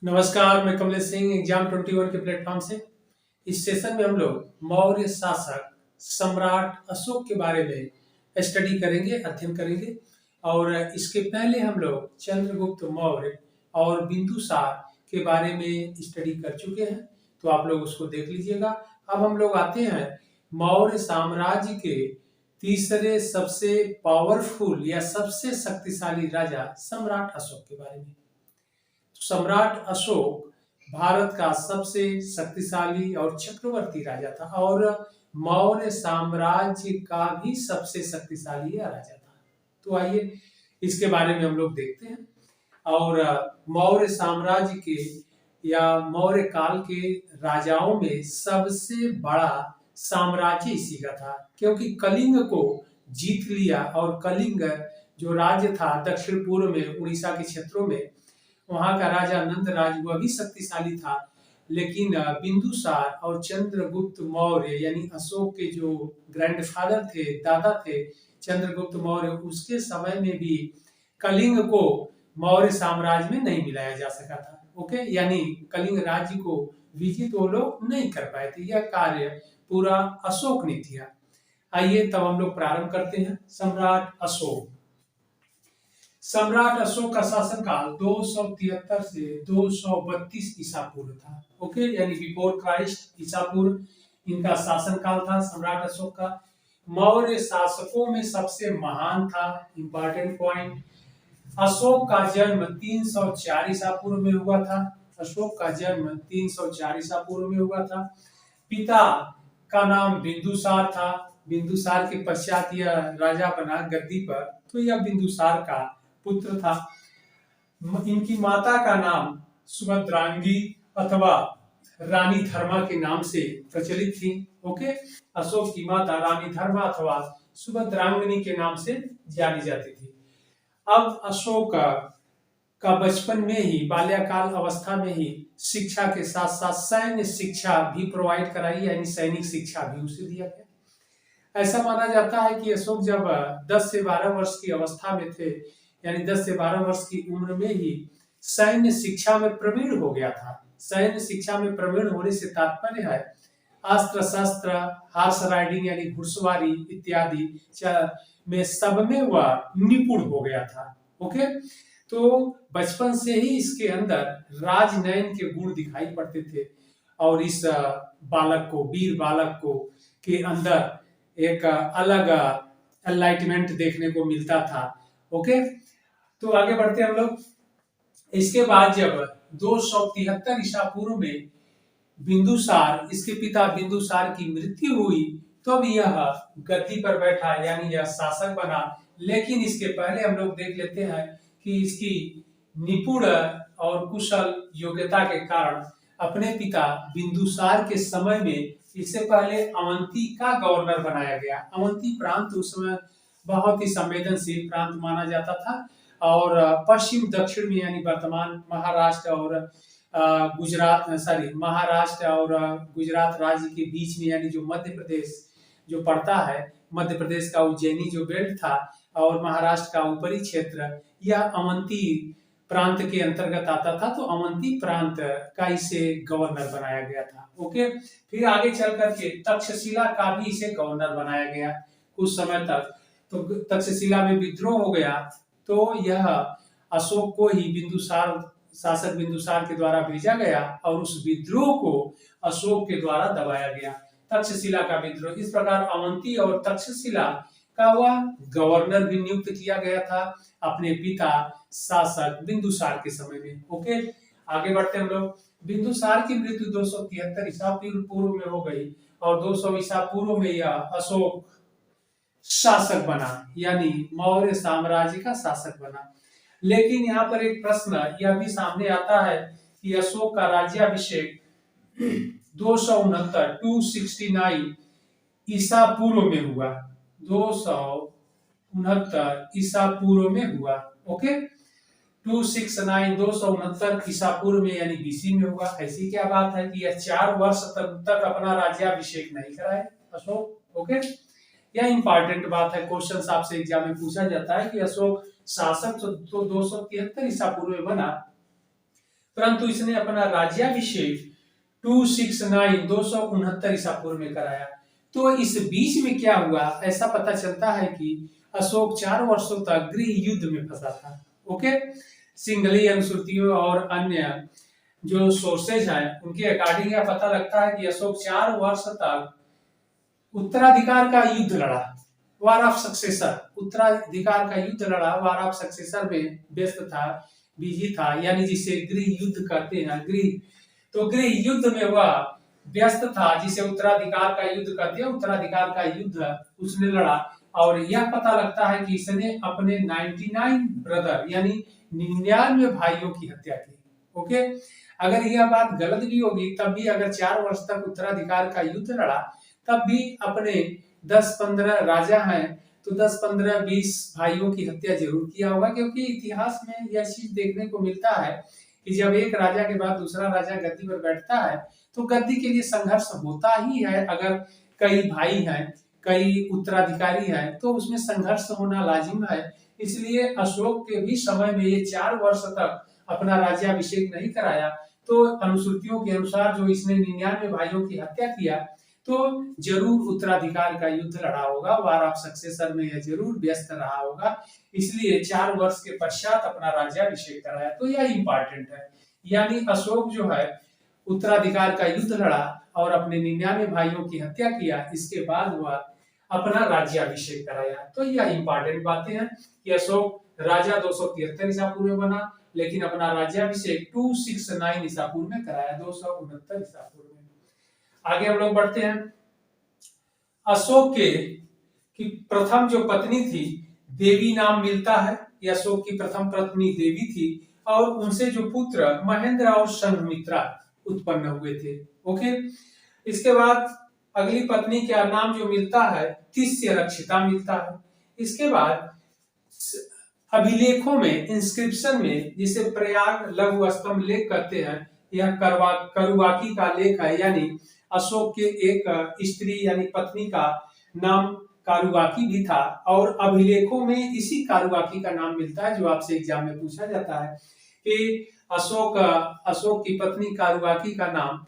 नमस्कार, मैं कमलेश सिंह एग्जाम 21 के प्लेटफॉर्म से। इस सेशन में हम लोग मौर्य शासक सम्राट अशोक के बारे में स्टडी करेंगे, अध्ययन करेंगे। और इसके पहले हम लोग चंद्रगुप्त मौर्य और बिंदुसार के बारे में स्टडी कर चुके हैं, तो आप लोग उसको देख लीजिएगा। अब हम लोग आते हैं मौर्य साम्राज्य के तीसरे सबसे पावरफुल या सबसे शक्तिशाली राजा सम्राट अशोक के बारे में। सम्राट अशोक भारत का सबसे शक्तिशाली और चक्रवर्ती राजा था और मौर्य साम्राज्य का भी सबसे शक्तिशाली राजा था। तो आइए इसके बारे में हम लोग देखते हैं। और मौर्य साम्राज्य के या मौर्य काल के राजाओं में सबसे बड़ा साम्राज्य इसी का था, क्योंकि कलिंग को जीत लिया। और कलिंग जो राज्य था दक्षिण पूर्व में उड़ीसा के क्षेत्रों में, वहां का राजा नंद राज वह भी शक्तिशाली था। लेकिन बिंदुसार और चंद्रगुप्त मौर्य यानी अशोक के जो ग्रैंडफादर थे, दादा थे चंद्रगुप्त मौर्य, उसके समय में भी कलिंग को मौर्य साम्राज्य में नहीं मिलाया जा सका था। ओके, यानी कलिंग राज्य को विजित वो लोग नहीं कर पाए थे। यह कार्य पूरा अशोक ने किया। आइए तब हम लोग प्रारंभ करते हैं। सम्राट अशोक। सम्राट अशोक का शासनकाल 273 से 232 ईसा पूर्व था। ओके, यानी बिफोर क्राइस्ट ईसा पूर्व इनका शासनकाल था सम्राट अशोक का। मौर्य शासकों में सबसे महान था। इंपॉर्टेंट पॉइंट, अशोक का जन्म 304 ईसा पूर्व में हुआ था। अशोक का जन्म 304 ईसा पूर्व में हुआ था। पिता का नाम बिंदुसार था। बिंदुसार के पश्चात यह राजा बना गद्दी पर, तो यह बिंदुसार का पुत्र था। इनकी माता का नाम सुभद्रांगी अथवा रानी धर्मा के नाम से प्रचलित थी। ओके, अशोक की माता रानी धर्मा अथवा सुभद्रांगनी के नाम से जानी जाती थी। अब अशोक का बचपन में ही, बाल्यकाल अवस्था में ही शिक्षा के साथ साथ सैन्य शिक्षा भी प्रोवाइड कराई, यानी सैनिक शिक्षा भी उसे दिया गया। ऐसा माना जाता है कि अशोक जब 10 से 12 वर्ष की अवस्था में थे, यानी 10 से 12 वर्ष की उम्र में ही सैन्य शिक्षा में प्रवीण हो गया था। सैन्य शिक्षा में प्रवीण होने से तात्पर्य है अस्त्र शस्त्र, हॉर्स राइडिंग यानी घुड़सवारी इत्यादि में सब में वह निपुण हो गया था। ओके, तो बचपन से ही इसके अंदर राजनयन के गुण दिखाई पड़ते थे और इस बालक को, वीर बालक को के अंदर एक अलग एनलाइटमेंट देखने को मिलता था। ओके, तो आगे बढ़ते हम लोग। इसके बाद जब 273 ईसा पूर्व में बिंदुसार, इसके पिता बिंदुसार की मृत्यु हुई, तो भी यह गद्दी पर बैठा, यानी यह शासक बना। लेकिन इसके पहले हम लोग देख लेते हैं कि इसकी निपुण और कुशल योग्यता के कारण अपने पिता बिंदुसार के समय में इससे पहले अवंती का गवर्नर बनाया गया। अवंती प्रांत उस समय बहुत ही संवेदनशील प्रांत माना जाता था और पश्चिम दक्षिण में यानी वर्तमान महाराष्ट्र और महाराष्ट्र और गुजरात राज्य के बीच में, यानी जो मध्य प्रदेश जो पड़ता है, मध्य प्रदेश का उज्जैनी जो बेल्ट था और महाराष्ट्र का ऊपरी क्षेत्र, यह अवंती प्रांत के अंतर्गत आता था। तो अवंती प्रांत का इसे गवर्नर बनाया गया था। ओके, फिर आगे चल करके तक्षशिला का भी इसे गवर्नर बनाया गया कुछ समय तक। तो तक्षशिला में विद्रोह हो गया, तो यह अशोक को ही शासक बिंदुसार के द्वारा भेजा गया और उस विद्रोह को अशोक के द्वारा दबाया गया, तक्षशिला का विद्रोह। इस प्रकार अवंती और तक्षशिला का वह गवर्नर भी नियुक्त किया गया था अपने पिता शासक बिंदुसार के समय में। ओके, आगे बढ़ते हम लोग। बिंदुसार की मृत्यु 273 ईसा पूर्व में हो गई और 200 ईसा पूर्व में यह अशोक शासक बना, यानी मौर्य साम्राज्य का शासक बना। लेकिन यहाँ पर एक प्रश्न यह भी सामने आता है कि अशोक का राज्याभिषेक 269 ईसा पूर्व में हुआ। 269 ईसा पूर्व में हुआ। ओके, 269 ईसा पूर्व में यानी बीसी में हुआ। ऐसी क्या बात है कि यह 4 वर्ष तक अपना राज्याभिषेक नहीं कराए अशोक। ओके, यह इंपॉर्टेंट बात है, क्वेश्चन आपसे एग्जाम में पूछा जाता है कि अशोक शासक तो 273 ईसा पूर्व में बना, परंतु इसने अपना राज्याभिषेक 269 ईसा पूर्व में कराया। तो इस बीच में क्या हुआ, ऐसा पता चलता है कि अशोक 4 वर्षों तक गृह युद्ध में फंसा था। ओके, सिंगली अनुश्रुतियों और अन्य जो सोर्सेज हैं उनके अकॉर्डिंग यह पता लगता है कि अशोक 4 वर्ष तक उत्तराधिकार का युद्ध लड़ा, वार ऑफ सक्सेसर, उत्तराधिकार का युद्ध लड़ा, वार ऑफ सक्सेसर में व्यस्त था, बिजी था, यानी जिसे गृह युद्ध कहते हैं। तो गृह युद्ध में वह व्यस्त था, जिसे उत्तराधिकार का युद्ध कहते हैं। उत्तराधिकार का युद्ध उसने लड़ा और यह पता लगता है कि इसने अपने 99 ब्रदर यानी 99 भाइयों की हत्या की। ओके, अगर यह बात गलत भी होगी तब भी अगर 4 वर्ष तक उत्तराधिकार का युद्ध लड़ा तब भी अपने 10-15 राजा हैं तो 10-15-20 भाइयों की हत्या जरूर किया होगा, क्योंकि इतिहास में यह चीज देखने को मिलता है कि जब एक राजा के बाद दूसरा राजा गद्दी पर बैठता है तो गद्दी के लिए संघर्ष होता ही है। अगर कई भाई हैं, कई उत्तराधिकारी हैं तो उसमें संघर्ष होना लाजिम है। इसलिए अशोक के भी समय में ये 4 वर्ष तक अपना राज्याभिषेक नहीं कराया। तो अनुश्रुतियों के अनुसार जो इसने 99 भाइयों की हत्या किया तो जरूर उत्तराधिकार का युद्ध लड़ा होगा, वार ऑफ सक्सेसर में यह जरूर व्यस्त रहा होगा, इसलिए 4 वर्ष के पश्चात अपना राज्याभिषेक कराया। तो यह इंपॉर्टेंट है, यानी अशोक जो है उत्तराधिकार का युद्ध लड़ा और अपने 99 भाइयों की हत्या किया, इसके बाद वह अपना राज्याभिषेक कराया। तो यह इंपॉर्टेंट बातें हैं कि अशोक राजा 273 ईसा पूर्व में बना, लेकिन अपना राज्याभिषेक 269 ईसा पूर्व में कराया, 269 ईसा पूर्व में। आगे हम लोग बढ़ते हैं। अशोक के की प्रथम जो पत्नी थी देवी नाम मिलता है, यह अशोक की प्रथम पत्नी देवी थी और उनसे जो पुत्र महेंद्र और संघमित्रा उत्पन्न हुए थे। ओके, इसके बाद अगली पत्नी का नाम जो मिलता है तिस्य रक्षिता मिलता है। इसके बाद अभिलेखों में, इंस्क्रिप्शन में, जिसे प्रयाग लघु स्तंभ लेख कहते हैं, यह करुवाकी का लेख है, यानी अशोक के एक स्त्री यानी पत्नी का नाम कारुवाकी भी था और अभिलेखों में इसी कारुवाकी का नाम मिलता है, जो आपसे एग्जाम में पूछा जाता है कि अशोक की पत्नी कारुवाकी का नाम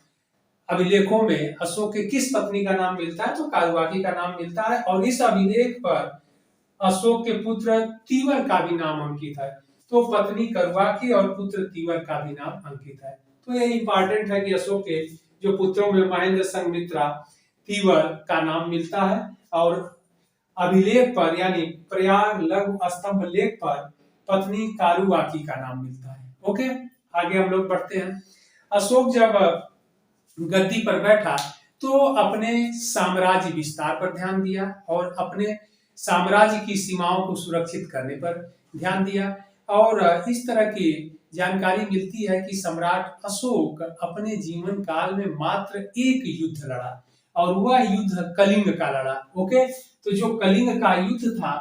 अभिलेखों में अशोक के किस पत्नी का नाम मिलता है, तो कारुवाकी का नाम मिलता है। और इस अभिलेख पर अशोक के पुत्र तीवर का भी नाम अंकित है, तो पत्नी करुवाकी और पुत्र तीवर का भी नाम अंकित है। तो यह इंपॉर्टेंट है कि अशोक के जो पुत्रों में महेंद्र, संघमित्रा, तीवर का नाम मिलता है और अभिलेख पर यानी प्रयाग लघु स्तंभ लेख पर पत्नी कारुवाकी का नाम मिलता है। ओके, आगे हम लोग बढ़ते हैं। अशोक जब गद्दी पर बैठा तो अपने साम्राज्य विस्तार पर ध्यान दिया और अपने साम्राज्य की सीमाओं को सुरक्षित करने पर ध्यान दिया। और इस तरह की जानकारी मिलती है कि सम्राट अशोक अपने जीवन काल में मात्र एक युद्ध लड़ा और वह युद्ध कलिंग का लड़ा। ओके, तो जो कलिंग का युद्ध था,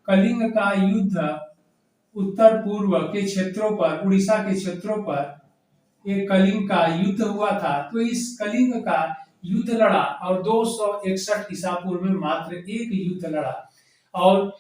कलिंग का युद्ध उत्तर पूर्व के क्षेत्रों पर, उड़ीसा के क्षेत्रों पर एक कलिंग का युद्ध हुआ था। तो इस कलिंग का युद्ध लड़ा और 261 ईसा पूर्व में मात्र एक युद्ध लड़ा और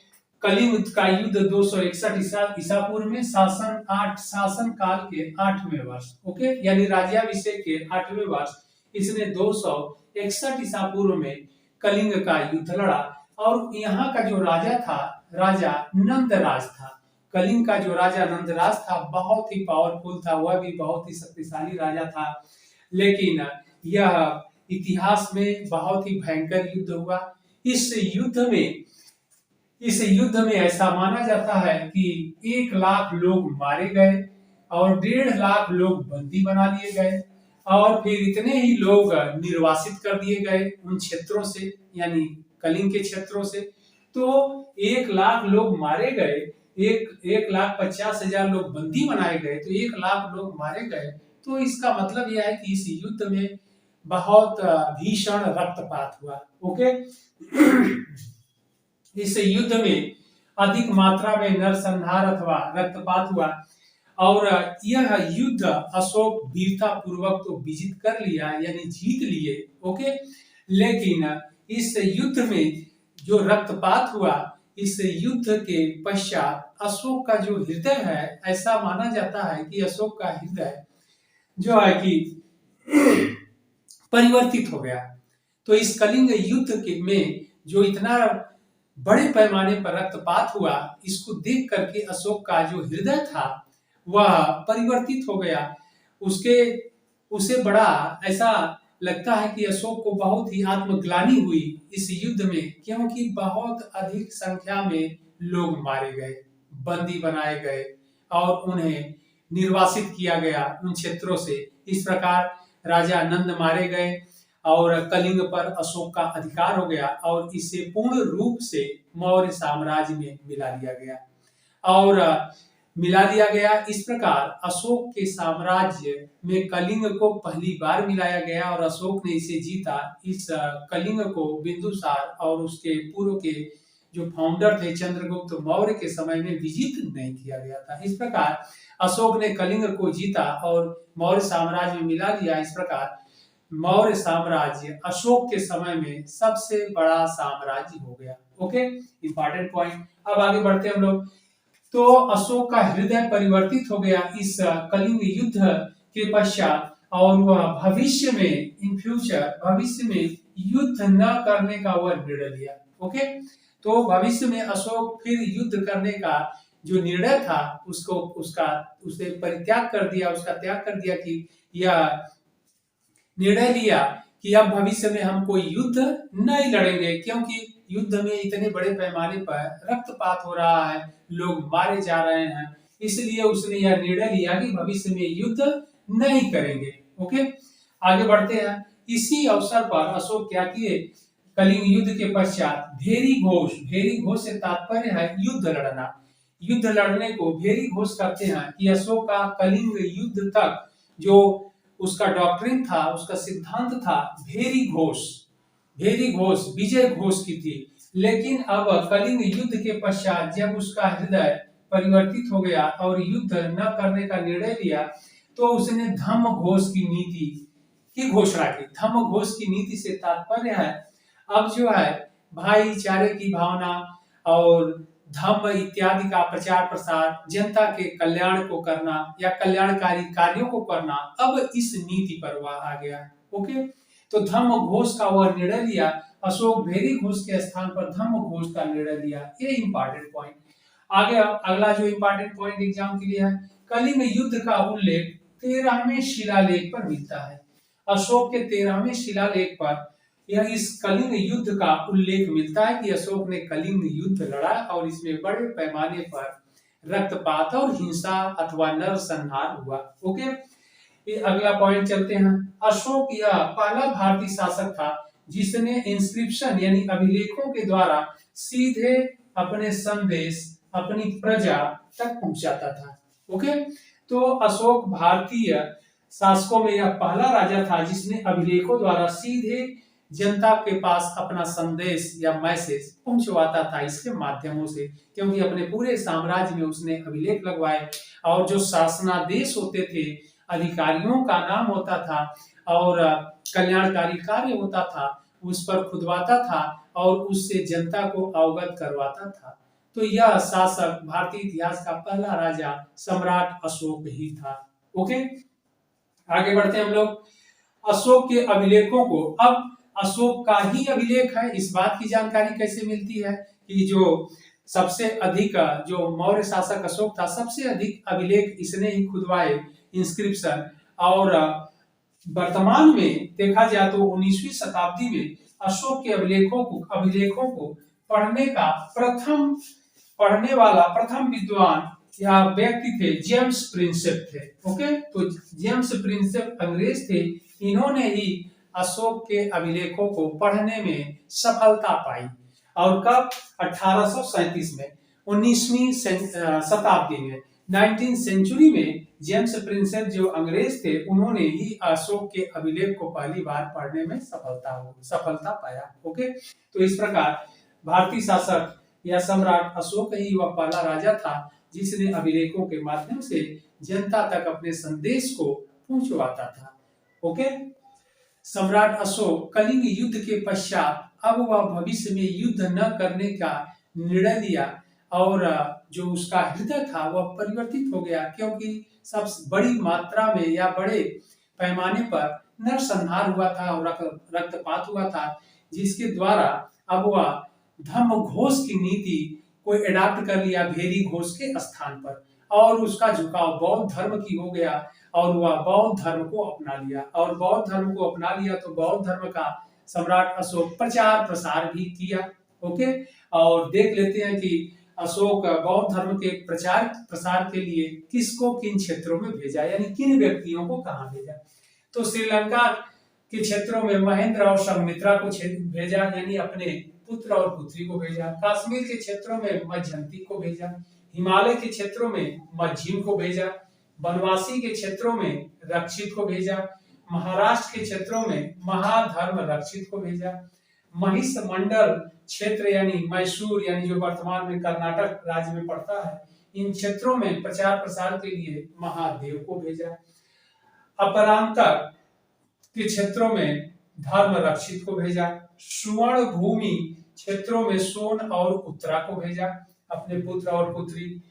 कलिंग का युद्ध 261 ईसा पूर्व में शासन काल के 8वें वर्ष, ओके, यानी राज्याभिषेक के 8वें वर्ष इसने 261 ईसा पूर्व में कलिंग का युद्ध लड़ा। और यहाँ का जो राजा था, राजा नंदराज था। कलिंग का जो राजा नंदराज था बहुत ही पावरफुल था, वह भी बहुत ही शक्तिशाली राजा था, लेकिन यह इतिहास में बहुत ही भयंकर युद्ध हुआ। इस युद्ध में ऐसा माना जाता है कि 1 लाख लोग मारे गए और 1.5 लाख लोग बंदी बना लिए गए और फिर इतने ही लोग निर्वासित कर दिए गए उन क्षेत्रों से, यानी कलिंग के क्षेत्रों से। तो 1 लाख लोग मारे गए, 1,50,000 लोग बंदी बनाए गए, तो 1 लाख लोग मारे गए। तो इसका मतलब यह है कि इस युद्ध में बहुत भीषण रक्तपात हुआ। ओके, इस युद्ध में अधिक मात्रा में नरसंहार अथवा रक्तपात हुआ और यह युद्ध अशोक वीरता पूर्वक तो विजित कर लिया, यानी जीत लिए। ओके, लेकिन इस युद्ध में जो रक्तपात हुआ, इस युद्ध के पश्चात अशोक का जो हृदय है, ऐसा माना जाता है कि अशोक का हृदय जो है कि परिवर्तित हो गया। तो इस कलिंग युद्ध में जो इतना बड़े पैमाने पर रक्तपात हुआ, इसको देख करके अशोक का जो हृदय था वह परिवर्तित हो गया। उसके उसे बड़ा ऐसा लगता है कि अशोक को बहुत ही आत्मग्लानि हुई इस युद्ध में, क्योंकि बहुत अधिक संख्या में लोग मारे गए, बंदी बनाए गए और उन्हें निर्वासित किया गया उन क्षेत्रों से। इस प्रकार राजा नंद मारे गए और कलिंग पर अशोक का अधिकार हो गया और इसे पूर्ण रूप से मौर्य साम्राज्य में मिला दिया गया। और मिला दिया गया इस प्रकार अशोक के साम्राज्य में कलिंग को पहली बार मिलाया गया और अशोक ने इसे जीता। इस कलिंग को बिंदुसार और उसके पूर्व के जो फाउंडर थे चंद्रगुप्त मौर्य के समय में विजित नहीं किया गया था। इस प्रकार अशोक ने कलिंग को जीता और मौर्य साम्राज्य में मिला दिया। इस प्रकार मौर्य साम्राज्य अशोक के समय में सबसे बड़ा साम्राज्य हो गया। Okay, important point. अब आगे बढ़ते हैं हम लोग। तो अशोक का हृदय परिवर्तित हो गया इस कलिंग युद्ध के पश्चात और वह भविष्य में इन फ्यूचर भविष्य में युद्ध न करने का वह निर्णय लिया। ओके, तो भविष्य में अशोक फिर युद्ध करने का जो निर्णय था उसको उसे परित्याग कर दिया, उसका त्याग कर दिया कि यह निर्णय लिया कि अब भविष्य में हम कोई युद्ध नहीं लड़ेंगे, क्योंकि युद्ध में इतने बड़े पैमाने पर रक्तपात हो रहा है, लोग मारे जा रहे हैं, इसलिए उसने यह निर्णय लिया कि भविष्य में युद्ध नहीं करेंगे। ओके, आगे बढ़ते हैं। इसी अवसर पर अशोक क्या किए, कलिंग युद्ध के पश्चात भेरी घोष से तात्पर्य है युद्ध लड़ना। युद्ध लड़ने को भेरी घोष करते हैं कि अशोक का कलिंग युद्ध तक जो उसका डॉक्ट्रिन था, उसका सिद्धांत था भेरी घोष विजय घोष की थी। लेकिन अब कलिंग युद्ध के पश्चात जब उसका हृदय परिवर्तित हो गया और युद्ध न करने का निर्णय लिया, तो उसने धम्म घोष की नीति की घोषणा की। धम्म घोष की नीति से तात्पर्य है अब जो है भाईचारे की भावना और धम्म इत्यादि का प्रचार प्रसार, जनता के कल्याण को करना या कल्याणकारी कार्यों को करना, अब इस नीति पर वह आ गया। ओके, तो धम्म घोष का वह निर्णय लिया। अशोक भेरी घोष के स्थान पर धम्म घोष का निर्णय लिया। ये इंपॉर्टेंट पॉइंट। आगे अगला जो इंपॉर्टेंट पॉइंट एग्जाम के लिए है, कलिंग युद्ध का उल्लेख 13वें शिलालेख पर मिलता है। अशोक के 13वें शिलालेख पर यह इस कलिंग युद्ध का उल्लेख मिलता है कि अशोक ने कलिंग युद्ध लड़ा और इसमें बड़े पैमाने पर रक्तपात और हिंसा अथवा नरसंहार हुआ। ओके, ये अगला पॉइंट चलते हैं। अशोक यह पहला भारतीय शासक था जिसने इंस्क्रिप्शन यानी अभिलेखों के द्वारा सीधे अपने संदेश अपनी प्रजा तक पहुंचाता था। ओके, तो अशोक भारतीय शासकों में यह पहला राजा था जिसने अभिलेखों द्वारा सीधे जनता के पास अपना संदेश या मैसेज पहुंचवाता था इसके माध्यमों से, क्योंकि अपने पूरे साम्राज्य में उसने अभिलेख लगवाए और जो शासनादेश होते थे, अधिकारियों का नाम होता था और कल्याणकारी कार्य होता था, उस पर खुदवाता था और उससे जनता को अवगत करवाता था। तो यह शासक भारतीय इतिहास का पहला राजा सम्राट अशोक ही था। ओके, आगे बढ़ते हैं हम लोग। अशोक के अभिलेखों को, अब अशोक का ही अभिलेख है, इस बात की जानकारी कैसे मिलती है कि जो सबसे अधिक जो मौर्य शासक अशोक था, सबसे अधिक अभिलेख इसने ही खुदवाए, इंस्क्रिप्शन। और वर्तमान में देखा जाए तो 19वीं शताब्दी में अशोक के अभिलेखों को पढ़ने वाला प्रथम विद्वान या व्यक्ति थे जेम्स प्रिंसेप थे। ओके, तो जेम्स प्रिंसेप अंग्रेज थे, इन्होंने ही अशोक के अभिलेखों को पढ़ने में सफलता पाई। और कब? 1837 में, 19वीं शताब्दी में, 19th सेंचुरी में जेम्स प्रिंसेप जो अंग्रेज थे, उन्होंने ही अशोक के अभिलेख को पहली बार पढ़ने में सफलता पाया। ओके, तो इस प्रकार भारतीय शासक या सम्राट अशोक ही वह पहला राजा था जिसने अभिलेखों के माध्यम से जनता तक अपने संदेश को पहुंचवाता था। ओके, सम्राट अशोक कलिंग युद्ध के पश्चात अब वह भविष्य में युद्ध न करने का निर्णय लिया और जो उसका हृदय था वह परिवर्तित हो गया, क्योंकि सबसे बड़ी मात्रा में या बड़े पैमाने पर नरसंहार हुआ था और रक्तपात हुआ था, जिसके द्वारा अब वह धम्म घोष की नीति को एडाप्ट कर लिया भेरी घोष के स्थान पर, और उसका झुकाव बौद्ध धर्म की हो गया और वह बौद्ध धर्म को अपना लिया। और बौद्ध धर्म को अपना लिया तो बौद्ध धर्म का सम्राट अशोक प्रचार प्रसार भी किया। ओके, और देख लेते हैं कि अशोक बौद्ध धर्म के प्रचार प्रसार के लिए किसको किन क्षेत्रों में भेजा, यानी किन व्यक्तियों को कहाँ भेजा। तो श्रीलंका के क्षेत्रों में महेंद्र और संघमित्रा को भेजा, यानी अपने पुत्र और पुत्री को भेजा। कश्मीर के क्षेत्रों में मध्यंती को भेजा। हिमालय के क्षेत्रों में मध्यम को भेजा। बनवासी के क्षेत्रों में रक्षित को भेजा। महाराष्ट्र के क्षेत्रों में महाधर्म रक्षित को भेजा। महिष मंडल क्षेत्र यानी मैसूर, यानी जो वर्तमान में कर्नाटक राज्य में पड़ता है, इन क्षेत्रों में प्रचार प्रसार के लिए महादेव को भेजा। अपरांतर के क्षेत्रों में धर्म रक्षित को भेजा। सुवर्ण भूमि क्षेत्रों में सोन और उत्तरा को भेजा, अपने पुत्र और पुत्री।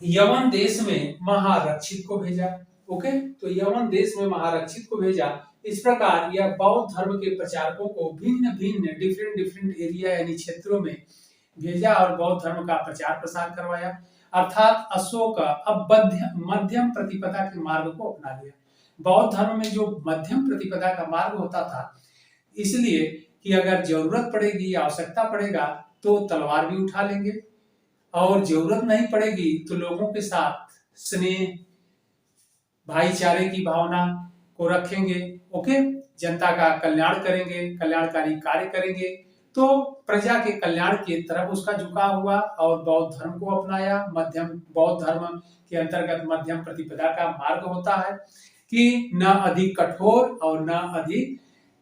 यवन देश में महारक्षित को भेजा। ओके, तो यवन देश में महारक्षित को भेजा। इस प्रकार यह बौद्ध धर्म के प्रचारकों को भिन्न भिन्न डिफरेंट एरिया यानी क्षेत्रों में भेजा और बौद्ध धर्म का प्रचार प्रसार करवाया। अर्थात अशोक अब मध्यम प्रतिपदा के मार्ग को अपना लिया। बौद्ध धर्म में जो मध्यम प्रतिपदा का मार्ग होता था, इसलिए कि अगर जरूरत पड़ेगी, आवश्यकता पड़ेगा तो तलवार भी उठा लेंगे, और जरूरत नहीं पड़ेगी तो लोगों के साथ स्नेह भाईचारे की भावना को रखेंगे। ओके, जनता का कल्याण करेंगे, कल्याणकारी कार्य करेंगे। तो प्रजा के कल्याण की तरफ उसका झुकाव हुआ और बौद्ध धर्म को अपनाया। मध्यम बौद्ध धर्म के अंतर्गत मध्यम प्रतिपदा का मार्ग होता है कि न अधिक कठोर और न अधिक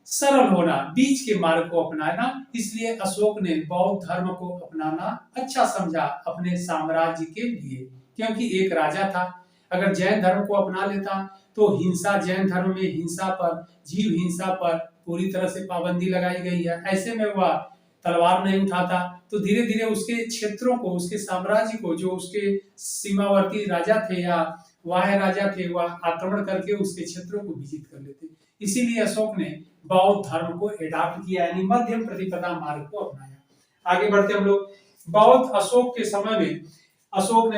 सरल होना, बीच के मार्ग को अपनाना। इसलिए अशोक ने बौद्ध धर्म को अपनाना अच्छा समझा अपने साम्राज्य के लिए, क्योंकि एक राजा था। अगर जैन धर्म को अपना लेता तो हिंसा, जैन धर्म में हिंसा पर, जीव हिंसा पर पूरी तरह से पाबंदी लगाई गई है। ऐसे में वह तलवार नहीं उठाता तो धीरे धीरे उसके क्षेत्रों को, उसके साम्राज्य को, जो उसके सीमावर्ती राजा थे या वाह्य राजा थे, वह आक्रमण करके उसके क्षेत्रों को विजित कर लेते। इसीलिए अशोक ने बौद्ध धर्म को एडॉप्ट किया, यानी मध्यम प्रतिपदा मार्ग को अपनाया। आगे बढ़ते हम लोग। बौद्ध अशोक के समय में अशोक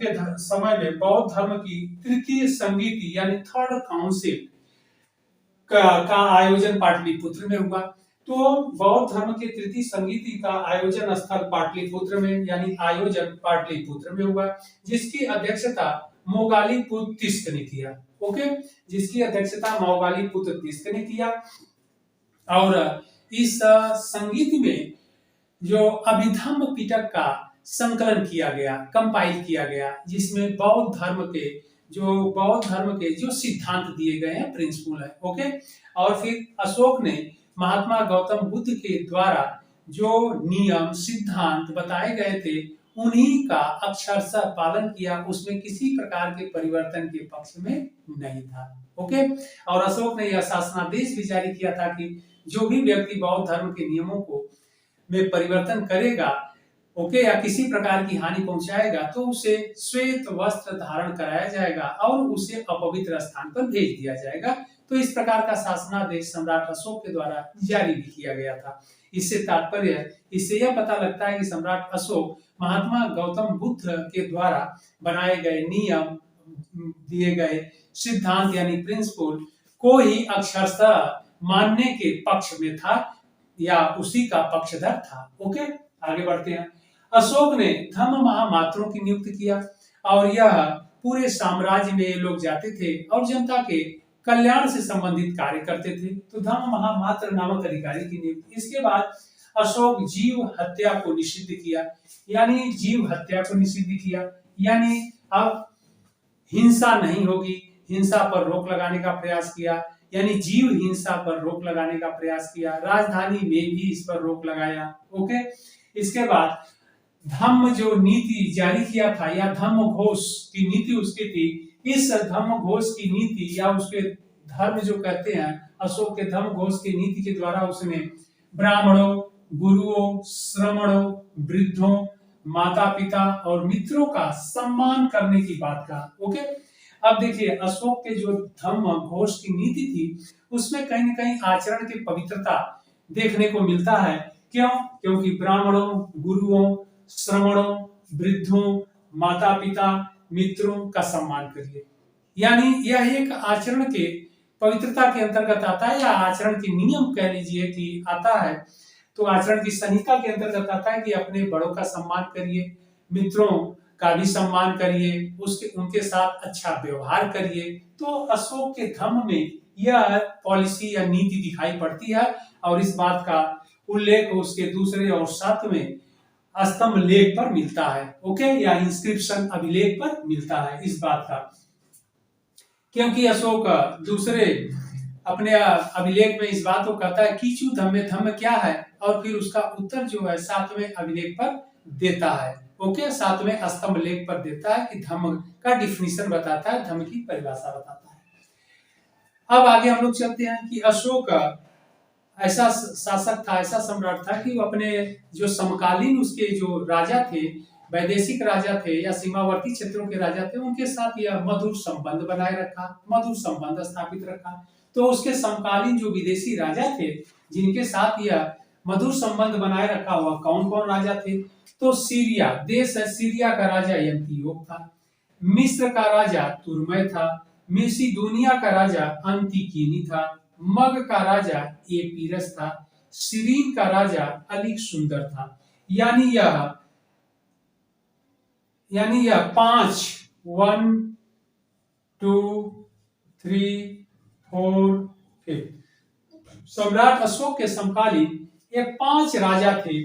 के समय में बौद्ध धर्म की तृतीय संगीति यानी थर्ड काउंसिल का आयोजन पाटलिपुत्र में हुआ। तो बौद्ध धर्म के तृतीय संगीति का आयोजन स्थल पाटलिपुत्र में, यानी आयोजन पाटलिपुत्र में हुआ, जिसकी अध्यक्षता मोगालीपुत्र तिस्क ने किया। ओके, जिसकी अध्यक्षता मोगालीपुत्र तिस्क ने किया। और इस संगीत में जो अभिधम्म पिटक का संकलन किया गया, कंपाइल किया गया, जिसमें बौद्ध धर्म के जो सिद्धांत दिए गए हैं, प्रिंसिपल है। ओके, और फिर अशोक ने महात्मा गौतम बुद्ध के द्वारा जो नियम सिद्धांत बताए गए थे, उन्हीं का अक्षरशः पालन किया। उसमें किसी प्रकार के परिवर्तन के पक्ष में नहीं था। ओके, और अशोक ने यह शासनादेश भी जारी किया था कि जो भी व्यक्ति बौद्ध धर्म के नियमों को में परिवर्तन करेगा, ओके, या किसी प्रकार की हानि पहुंचाएगा, तो उसे श्वेत वस्त्र धारण कराया जाएगा और उसे अपवित्र स्थान पर भेज दिया जाएगा। तो इस प्रकार का शासनादेश सम्राट अशोक के द्वारा जारी भी किया गया था। इससे तात्पर्य, इससे यह पता लगता है कि सम्राट अशोक महात्मा गौतम बुद्ध के द्वारा बनाए गए नियम, दिए गए सिद्धांत यानी प्रिंसिपल को ही अक्षरशः मानने के पक्ष में था या उसी का पक्षधर था। ओके, आगे बढ़ते हैं। अशोक ने धम्म महामात्रों की नियुक्ति किया और यह पूरे साम्राज्य में ये लोग जाते थे और जनता के कल्याण से संबंधित कार्य करते थे। तो धम्म महामात्र नामक अधिकारी की नियुक्ति। इसके बाद अशोक जीव हत्या को निषिद्ध किया, यानी जीव हत्या को निषिद्ध किया, यानी अब हिंसा नहीं होगी, हिंसा पर रोक लगाने का प्रयास किया, यानी जीव हिंसा पर रोक लगाने का प्रयास किया। राजधानी में भी इस पर रोक लगाया। ओके, इसके बाद धम्म जो नीति जारी किया था या धम्म घोष की नीति उसकी थी, इस धम्म घोष की नीति या उसके धर्म जो कहते हैं, अशोक के धम्म घोष की नीति के द्वारा उसने ब्राह्मणों, गुरुओं, श्रमणों, वृद्धों माता पिता और मित्रों का सम्मान करने की बात कहा। ओके, अब देखिए अशोक के जो धम्म घोष की नीति थी उसमें कहीं न कहीं आचरण की पवित्रता देखने को मिलता है। क्यों? क्योंकि ब्राह्मणों, गुरुओं, श्रमणों, वृद्धों, माता पिता, मित्रों का सम्मान करिए। यानी यह एक आचरण के पवित्रता के अंतर्गत आता है, या आचरण के नियम कह लीजिए कि आता है। तो आचरण की संहिता के अंतर्गत आता है कि अपने बड़ों का सम्मान करिए, मित्रों का भी सम्मान करिए, उसके उनके साथ अच्छा व्यवहार करिए। तो अशोक के धम्म में यह पॉलिसी या नीति दिखाई पड़ती है, और इस बात का उल्लेख उसके दूसरे और 7वें स्तंभ लेख पर मिलता है। ओके, या इंस्क्रिप्शन अभिलेख पर मिलता है इस बात का। क्योंकि अशोक दूसरे अपने अभिलेख में इस बात को कहता है कीचु धम्मे धम्म क्या है, और फिर उसका उत्तर जो है 7वें अभिलेख पर देता है। ओके, 7वें स्तंभ लेख पर देता है कि धम्म का डिफिनीशन बताता है, धम्म की परिभाषा बताता है। अब आगे हम लोग चलते हैं कि अशोक ऐसा शासक था, ऐसा सम्राट था कि वो अपने जो समकालीन उसके जो राजा थे, वैदेशिक राजा थे या सीमावर्ती क्षेत्रों के राजा थे, उनके साथ यह मधुर संबंध बनाए रखा, मधुर संबंध स्थापित रखा। तो उसके समकालीन जो विदेशी राजा थे जिनके साथ यह मधुर संबंध बनाए रखा हुआ कौन कौन राजा थे? तो सीरिया देश है, सीरिया का राजा एंटियोक था, मिस्र का राजा तुर्मै था, मेसिडोनिया का राजा अंतिकीनी था, मग का राजा एपीरस था, सीरीन का राजा अलेक्सुंदर था। यानी यह 5 1 2 3 4 5 सम्राट अशोक के समकालीन ये 5 राजा थे।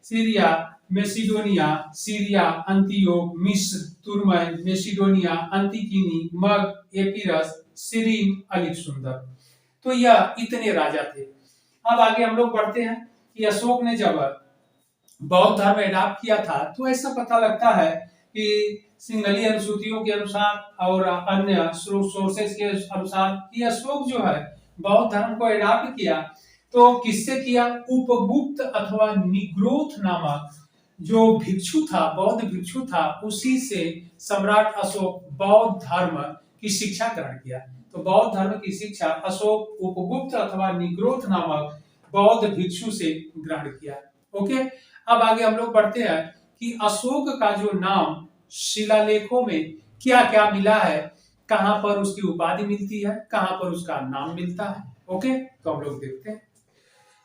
सीरिया, मेसिडोनिया, सीरिया, अंतियोक, मिस्र, तुर्मै, मेसिडोनिया, अंतिकीनी, मग, एपीरस, सीरीन, अलेक्सुंदर। तो यह इतने राजा थे। अब आगे हम लोग बढ़ते हैं कि अशोक ने जब बौद्ध धर्म एडॉप्ट किया था तो ऐसा पता लगता है कि सिंहली अनुसूचियों के अनुसार और अन्य सोर्सेस के अनुसार कि अशोक जो है बौद्ध धर्म को एडॉप्ट किया तो किससे किया? उपगुप्त अथवा निग्रोथ नामक जो भिक्षु था, बौद्ध भिक्षु था, उसी से सम्राट अशोक बौद्ध धर्म की शिक्षा ग्रहण किया। तो बौद्ध धर्म की शिक्षा अशोक उपगुप्त अथवा निग्रोथ नामक बौद्ध भिक्षु से ग्रहण किया। ओके, अब आगे हम लोग बढ़ते हैं कि अशोक का जो नाम शिलालेखों में क्या क्या मिला है, कहां पर उसकी उपाधि मिलती है, कहां पर उसका नाम मिलता है। ओके, तो हम लोग देखते हैं।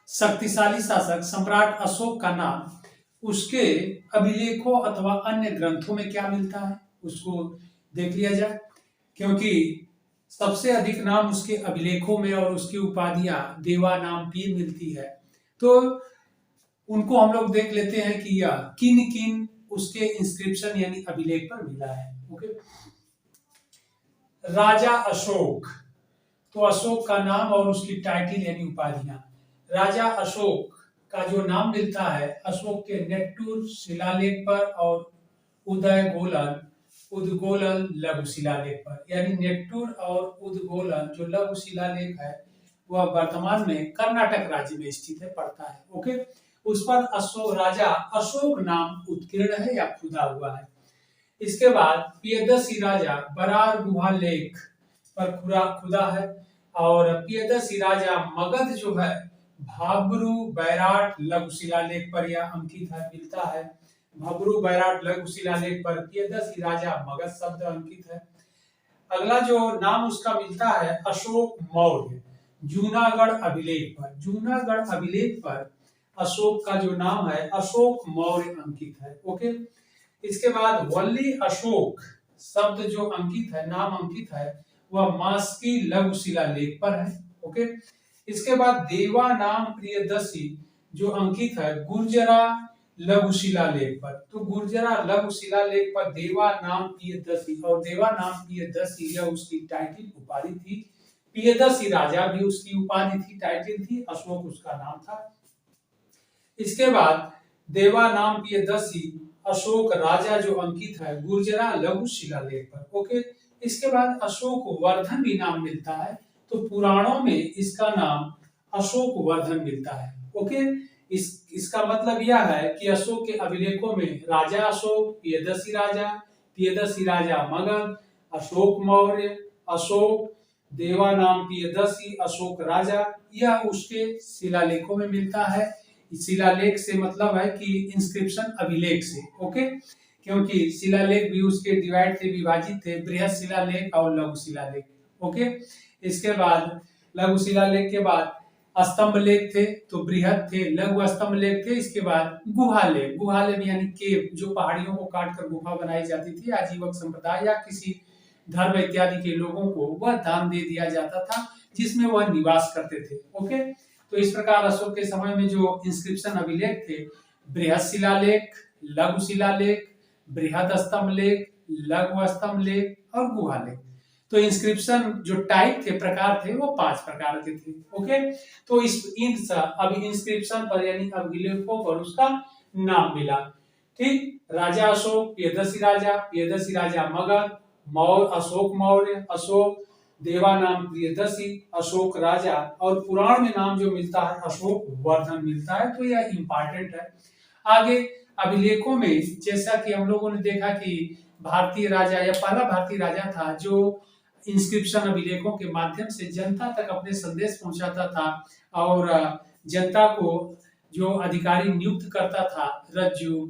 शक्तिशाली शासक सम्राट अशोक का नाम उसके अभिलेखों अथवा अन्य ग्रंथों में क्या मिलता है उसको देख लिया जाए, क्योंकि सबसे अधिक नाम उसके अभिलेखों में और उसकी उपाधियां देवा नाम भी मिलती है। तो उनको हम लोग देख लेते हैं कि यह किन किन उसके इंस्क्रिप्शन यानी अभिलेख पर मिला है। ओके, राजा अशोक, तो अशोक का नाम और उसकी टाइटल यानी उपाधियां। राजा अशोक का जो नाम मिलता है अशोक के नेट्टूर शिलालेख पर और उदगोलन लघु शिलालेख पर। यानी नेट्टूर और उदगोलन जो लघु शिलालेख है वह वर्तमान में कर्नाटक राज्य में स्थित है, पड़ता है। ओके, उस पर राजा अशोक नाम उत्कीर्ण है या खुदा हुआ है। इसके बाद पियदसी राजा बरार गुहा लेख पर खुदा है, और पियदसी राजा मगध जो है भाब्रू बैराट लघु शिलालेख पर यह अंकित है, मिलता है। भाब्रू बैराट लघु शिलालेख पर पियदसी राजा मगध शब्द अंकित है। अगला जो नाम उसका मिलता है अशोक मौर्य जूनागढ़ अभिलेख पर। जूनागढ़ अभिलेख पर अशोक का जो नाम है अशोक मौर्य अंकित है। ओके, इसके बाद वल्ली अशोक शब्द जो अंकित है, नाम अंकित है, वह मास्की लघु शिलालेख पर है। ओके, इसके बाद देवा नाम प्रियदसी जो अंकित है गुर्जरा लघु शिलालेख पर। तो गुर्जरा लघु शिलालेख पर देवा नाम प्रियदसी, और देवा नाम प्रियदसी यह उसकी टाइटल उपाधि थी। प्रियदसी राजा भी उसकी उपाधि थी, टाइटल थी, अशोक उसका नाम था। इसके बाद देवा नाम प्रियदसी अशोक राजा जो अंकित है गुर्जरा लघु शिलालेख पर। ओके, इसके बाद अशोक वर्धन भी नाम मिलता है, तो पुराणों में इसका नाम अशोक वर्धन मिलता है। ओके, इसका मतलब यह है कि अशोक के अभिलेखों में राजा अशोक, प्रियदर्शी राजा मगध, अशोक मौर्य, अशोक, देवानाम प्रियदर्शी, अशोक राजा, यह उसके शिलालेखों में मिलता है। शिलालेख से मतलब है कि इंस्क्रिप्शन अभिलेख से, ओके, क्योंकि शिलालेख भी उसके डिवाइड थे, विभाजित थे, बृहद शिलालेख और लघु शिलालेख, ओके। इसके बाद लघु शिलालेख के बाद स्तंभ लेख थे, तो बृहद थे, लघु स्तंभ लेख थे। इसके बाद गुहालेख, गुहालेख यानी केव, जो पहाड़ियों को काट कर गुफा बनाई जाती थी, आजीवक संप्रदाय या किसी धर्म इत्यादि के लोगों को वह दान दे दिया जाता था, जिसमें वह निवास करते थे, ओके। तो इस प्रकार अशोक के समय में जो इंस्क्रिप्शन अभिलेख थे, बृहद शिलालेख, लघु शिलालेख, बृहद स्तंभ लेख, लघु स्तंभ लेख और गुहालेख। तो इंस्क्रिप्शन जो टाइप थे, प्रकार थे, वो 5 प्रकार के थे, ओके। तो अब इंस्क्रिप्शन पर यानी अभिलेखों पर उसका नाम मिला, ठीक। राजा अशोक, प्रियदर्शी राजा मगध, अशोक मौर्य, अशोक, देवानाम प्रियदर्शी, अशोक राजा, और पुराण में नाम जो मिलता है अशोक वर्धन मिलता है। तो यह इंपॉर्टेंट है। आगे अभिलेखों में जैसा कि हम लोगों ने देखा कि भारतीय राजा या पहला भारतीय राजा था जो इंस्क्रिप्शन अभिलेखों के माध्यम से जनता तक अपने संदेश पहुंचाता था, और जनता को जो अधिकारी नियुक्त करता था, रज्जु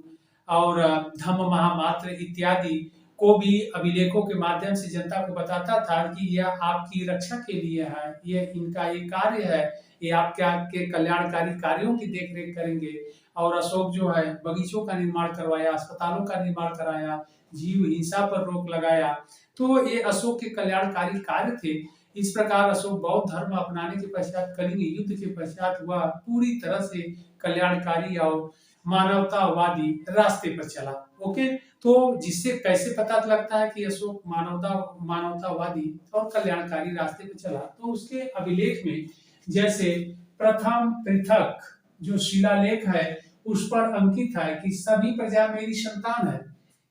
और धम्म महामात्र इत्यादि को भी अभिलेखों के माध्यम से जनता को बताता था कि यह आपकी रक्षा के लिए है, ये इनका ये कार्य है, ये आपके कल्याणकारी कार्यों की देखरेख करेंगे। और अशोक जो है बगीचों का निर्माण करवाया, अस्पतालों का निर्माण कराया, जीव हिंसा पर रोक लगाया। तो ये अशोक के कल्याणकारी कार्य थे। इस प्रकार अशोक बौद्ध धर्म अपनाने के पश्चात, कलिंग युद्ध के पश्चात वह पूरी तरह से कल्याणकारी और मानवतावादी रास्ते पर चला, ओके। तो जिससे कैसे पता लगता है कि अशोक मानवतावादी और कल्याणकारी रास्ते पर चला, तो उसके अभिलेख में जैसे प्रथम पृथक जो शिलालेख है उस पर अंकित है कि सभी प्रजा मेरी संतान है।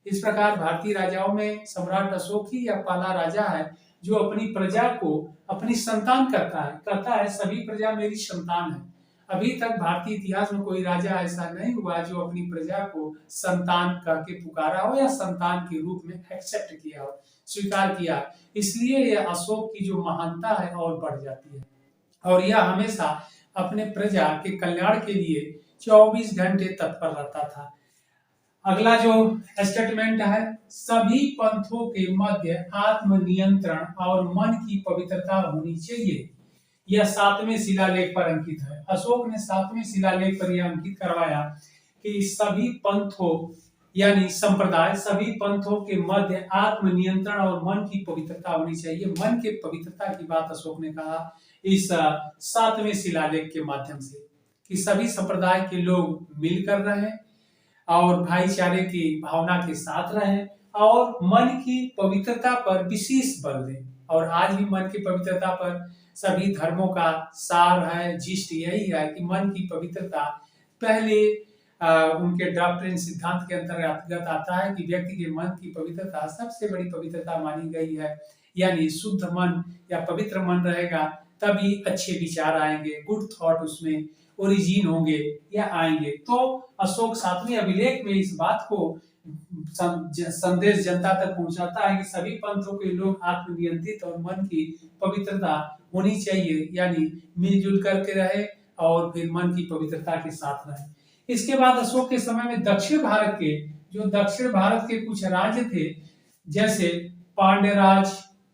इस प्रकार भारतीय राजाओं में सम्राट अशोक ही या पहला राजा है जो अपनी प्रजा को अपनी संतान कहता है सभी प्रजा मेरी संतान है। अभी तक भारतीय इतिहास में कोई राजा ऐसा नहीं हुआ जो अपनी प्रजा को संतान कह के पुकारा हो या संतान के रूप में एक्सेप्ट किया हो, स्वीकार किया। इसलिए यह अशोक की जो महानता है और बढ़ जाती है, और यह हमेशा अपने प्रजा के कल्याण के लिए 24 घंटे तत्पर रहता था। अगला जो स्टेटमेंट है, सभी पंथों के मध्य आत्मनियंत्रण और मन की पवित्रता होनी चाहिए। यह 7वें शिलालेख पर अंकित है। अशोक ने 7वें शिलालेख पर यह अंकित करवाया कि सभी पंथों यानी संप्रदाय, सभी पंथों के मध्य आत्मनियंत्रण और मन की पवित्रता होनी चाहिए। मन के पवित्रता की बात अशोक ने कहा इस 7वें शिलालेख के माध्यम से, कि सभी संप्रदाय के लोग मिलकर रहें और भाईचारे की भावना के साथ रहें और मन की पवित्रता पर विशेष बल दें। और आज भी मन की पवित्रता पर सभी धर्मों का सार है, जिस्ट यही है कि मन की पवित्रता पहले उनके डॉक्ट्रिन सिद्धांत के अंतर्गत आता है कि व्यक्ति के मन की पवित्रता सबसे बड़ी पवित्रता मानी गई है। यानी शुद्ध मन या पवित्र मन रहेगा तभी अच्छे विचार आएंगे, गुड थॉट उसमें ओरिजिन होंगे या आएंगे। तो अशोक 7वें अभिलेख में इस बात को संदेश जनता तक पहुंचाता है कि सभी पंथों के लोग आत्मनियंत्रित और मन की पवित्रता होनी चाहिए, यानी मिलजुल करके रहे और फिर मन की पवित्रता के साथ रहे। इसके बाद अशोक के समय में दक्षिण भारत के कुछ राज्य थे, जैसे पांड्य राज,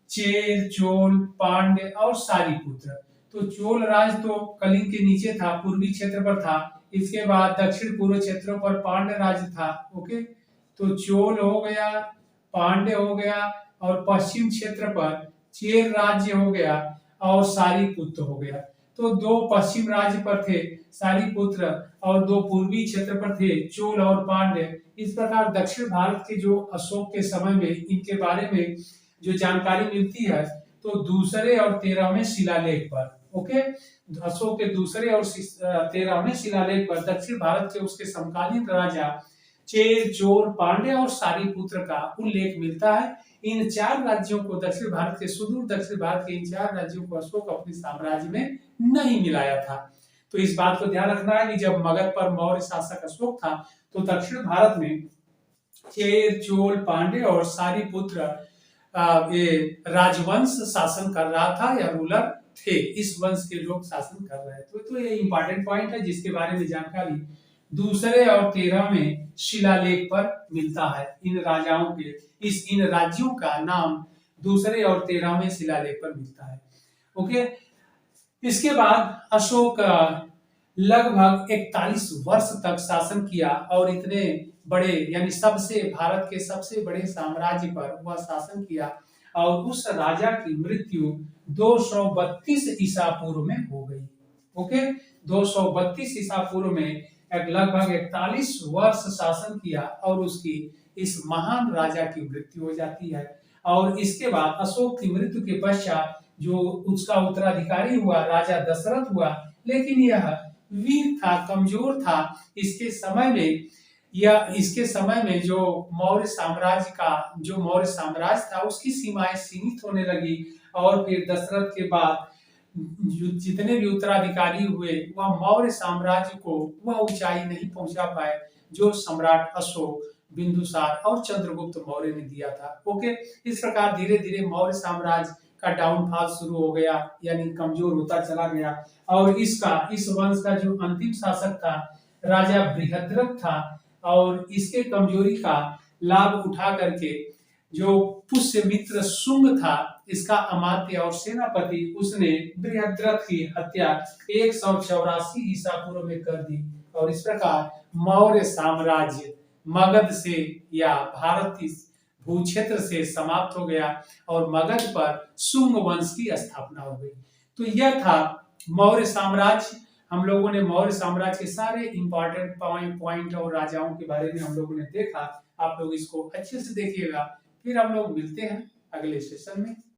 चेर, चोल, पांड्य और सारीपुत्र। तो चोल राज तो कलिंग के नीचे था, पूर्वी क्षेत्र पर था। इसके बाद दक्षिण पूर्व क्षेत्रों पर पांड्य राज्य था, ओके। तो चोल हो गया, पांड्य हो गया, और पश्चिम क्षेत्र पर चेर राज्य हो गया और सारीपुत्र हो गया। तो 2 पश्चिम राज्य पर थे सारीपुत्र और 2 पूर्वी क्षेत्र पर थे चोल और पांड्य। इस प्रकार दक्षिण भारत के जो अशोक के समय में इनके बारे में जो जानकारी मिलती है तो दूसरे और 13वें शिलालेख पर, ओके, अशोक के दूसरे और 13वें शिलालेख पर दक्षिण भारत के उसके समकालीन राजा चेर, चोल, पांड्य और सारीपुत्र का उल्लेख मिलता है। इन 4 राज्यों को दक्षिण भारत के सुदूर दक्षिण भारत के इन 4 राज्यों को अशोक अपने साम्राज्य में नहीं मिलाया था। तो इस बात को ध्यान रखना है कि जब मगध पर मौर्य शासक अशोक था तो दक्षिण भारत में चेर, चोल, पांडे और सारिपुत्र ये राजवंश शासन कर रहा था या रूलर थे, इस वंश के लोग शासन कर रहे थे। तो ये इंपॉर्टेंट पॉइंट है जिसके बारे में जानकारी दूसरे और 13वें शिलालेख पर मिलता है। इन राजाओं के इन राज्यों का नाम दूसरे और 13वें शिलालेख पर मिलता है। ओके, इसके बाद अशोक लगभग 41 वर्ष तक शासन किया और इतने बड़े यानी सबसे भारत के सबसे बड़े साम्राज्य पर वह शासन किया और उस राजा की मृत्यु 232 ईसा पूर्व में हो गई। ओके, 232 ईसा पूर्व में एक लगभग 41 वर्ष शासन किया और उसकी इस महान राजा की मृत्यु हो जाती है। और इसके बाद अशोक की मृत्यु के पश्चात जो उसका उत्तराधिकारी हुआ राजा दशरथ हुआ, लेकिन यह वीर था, कमजोर था। इसके समय में जो मौर्य साम्राज्य था उसकी सीमाएं सीमित होने लगी और फिर दशरथ के बाद जितने भी उत्तराधिकारी हुए वह मौर्य साम्राज्य को वह ऊंचाई नहीं पहुंचा पाए जो सम्राट अशोक, बिंदुसार और चंद्रगुप्त मौर्य ने दिया था। ओके, इस प्रकार धीरे धीरे मौर्य साम्राज्य का डाउनफॉल शुरू हो गया, यानी कमजोर होता चला गया। और इस वंश का जो अंतिम शासक था राजा बृहद्रथ था और इसके कमजोरी का लाभ उठा करके जो पुष्यमित्र शुंग था, इसका अमात्य और सेनापति, उसने बृहद्रथ की हत्या 184 ईसा पूर्व में कर दी और इस प्रकार मौर्य साम्राज्य मगध से या भारत की भूक्षेत्र से समाप्त हो गया और मगध पर शुंग वंश की स्थापना हो गई। तो यह था मौर्य साम्राज्य। हम लोगों ने मौर्य साम्राज्य के सारे इंपॉर्टेंट पॉइंट और राजाओं के बारे में हम लोगों ने देखा। आप लोग इसको अच्छे से देखिएगा। फिर हम लोग मिलते हैं अगले सेशन में।